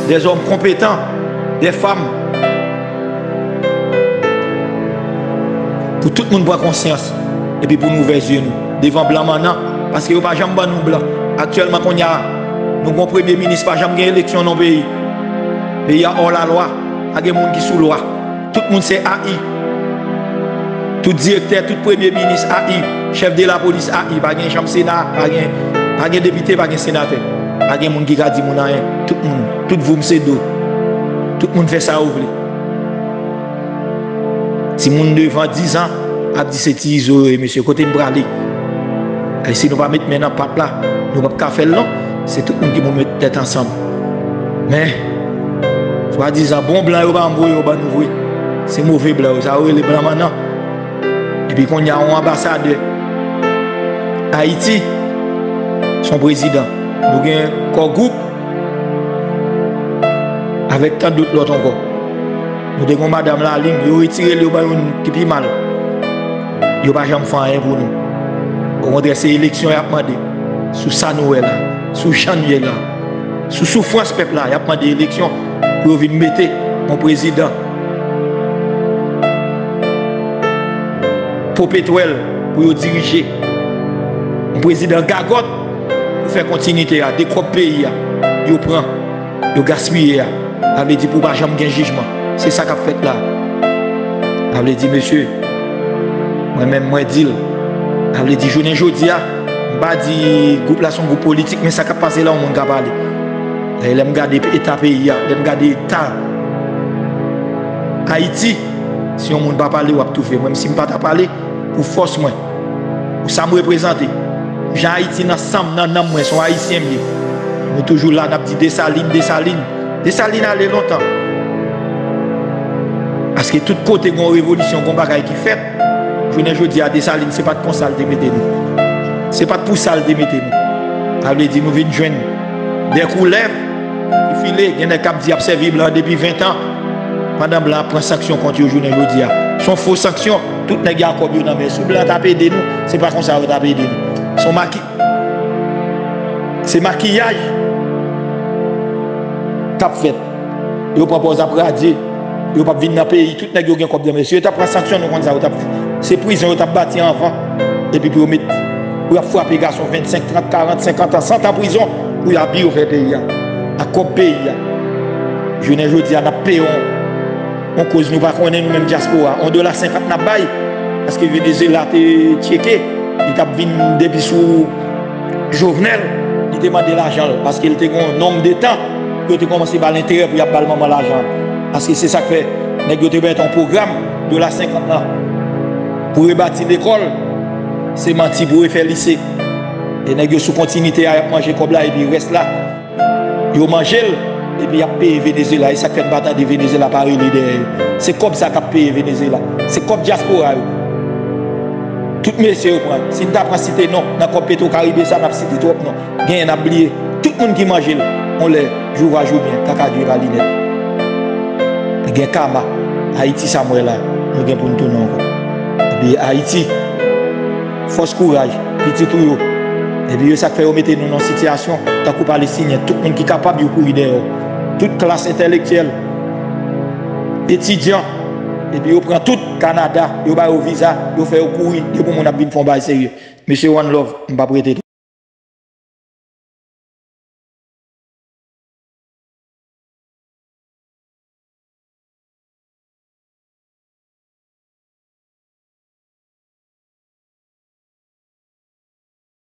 des hommes compétents, des femmes. Pour tout le monde prendre conscience. Et puis pour nous verser nous. Devant blanc maintenant. Parce que nous pas jamais nous blanc. Actuellement, nous avons un premier ministre, pas jamais élection dans le pays. Mais il y a hors la loi. Il y a des gens qui sont sous loi. Tout le monde c'est AI. Tout directeur, tout premier ministre AI. Chef de la police AI. Pas de chambre sénat, pas de député, pas de sénateur. Pas de gens qui a dit rien. Tout le monde. Tout vous c'est dos. Tout le monde fait ça ouvrir. Si moun devant 10 ans, a dit c'est isolé, monsieur, côté de braler. Et si nous ne pas mettre maintenant pas là, nous ne pouvons pas faire là, c'est tout le monde qui va mettre tête ensemble. Mais, soit disant, bon blanc, il va envoyer au bas nous, c'est mauvais blanc, ça a les blancs maintenant. Et puis, quand il y a un ambassadeur, Haïti, son président, nous avons un groupe, avec tant d'autres l'autre encore. Nous avons madame la ligne, ils ont retiré le baillon qui est mal. Ils n'ont pas jamais fait rien pour nous. Au contraire, c'est l'élection qui a demandé. Sous Sanoé là, sous Janvier là, sous souffrance peuple là, il a demandé l'élection pour venir mettre mon président. Pour Pétuel, pour diriger. Mon président Gagotte, pour faire continuité à décroper pays. Il prend, il gaspille. Il a dit pour ne pas jamais gagner jugement. C'est ça qu'a fait là. Il a dit, monsieur, moi-même, moi, dis. Il a dit, je ne dis pas, je groupe là, son groupe politique, mais ça qu'a passé là, on m'a parlé. Il a regardé l'État pays, il a regardé l'État. Haïti, si on ne peut pas parler, on va tout faire. Même si on ne peut pas parler, pour force, moi, pour ça me représenter. Jean Haïti, ensemble, dans moi, sont haïtiens. Nous toujours là, on a dit Dessalines. Dessalines allait longtemps. Parce que tout côté une révolution, une bagaille qui fait, je dis à Dessalines, ce n'est pas de consal de mettre nous. Ce n'est pas de poussal de mettre nous. Ça veut dire nous venons joindre des couleurs qui filent, il y a des cap qui observent blanc depuis 20 ans. Madame Blanc prend sanction contre le journée aujourd'hui. Son faux sanction, tout les gars comme nous, mais sous Blanc tapé de nous, c'est pas comme ça tapé de nous. Son c'est maquillage cap fait. Ils proposent après à dire. Ils ne peuvent pas venir dans le pays, tout le monde a un comme monsieur. Ils prennent sanction, c'est prison, ils ont battu enfant. Et puis, pour frapper les garçons 25, 30, 40, 50 ans, 100 ans en prison, pour y habiller au pays. À quoi pays. Je ne dis pas, on paye, on cause nous pas connaître nous-mêmes diaspora. On $50 n'a pas parce que Venezuela a checké. Il a venu depuis sous Jovenel, il demandait l'argent parce qu'il était un nombre de temps qu'il a commencé par l'intérieur pour y avoir l'argent. Parce que c'est ça que fait, nous avons un programme de la 50 ans pour rebâtir l'école, c'est menti pour faire lycée. Et nous avons sous continuité à manger comme là et puis reste là. Ils ont mangé et puis ils ont payé Venezuela. Et ça fait une bataille de Venezuela par derrière. C'est comme ça qu'ils ont payé Venezuela. C'est comme diaspora. Tout le monde sait. Si nous avons cité non, dans le Pétro-Caribé, ça n'a pas cité trop non. Gain a oublié. Tout le monde qui mange, on les joue à jouer bien. Caca du Valinette. Il y a Kama, Haïti Samuel là, nous avons pour nous tourner encore. Et puis Haïti, force courage, petit tout. Et puis ça fait mettre nous dans une situation, tant que Palestiniens, tout le monde qui est capable de courir dehors, toute classe intellectuelle, étudiants, et puis on prend tout Canada, on va au visa, on fait courir, et pour mon abîme font bail sérieux. Monsieur One Love, on va prêter.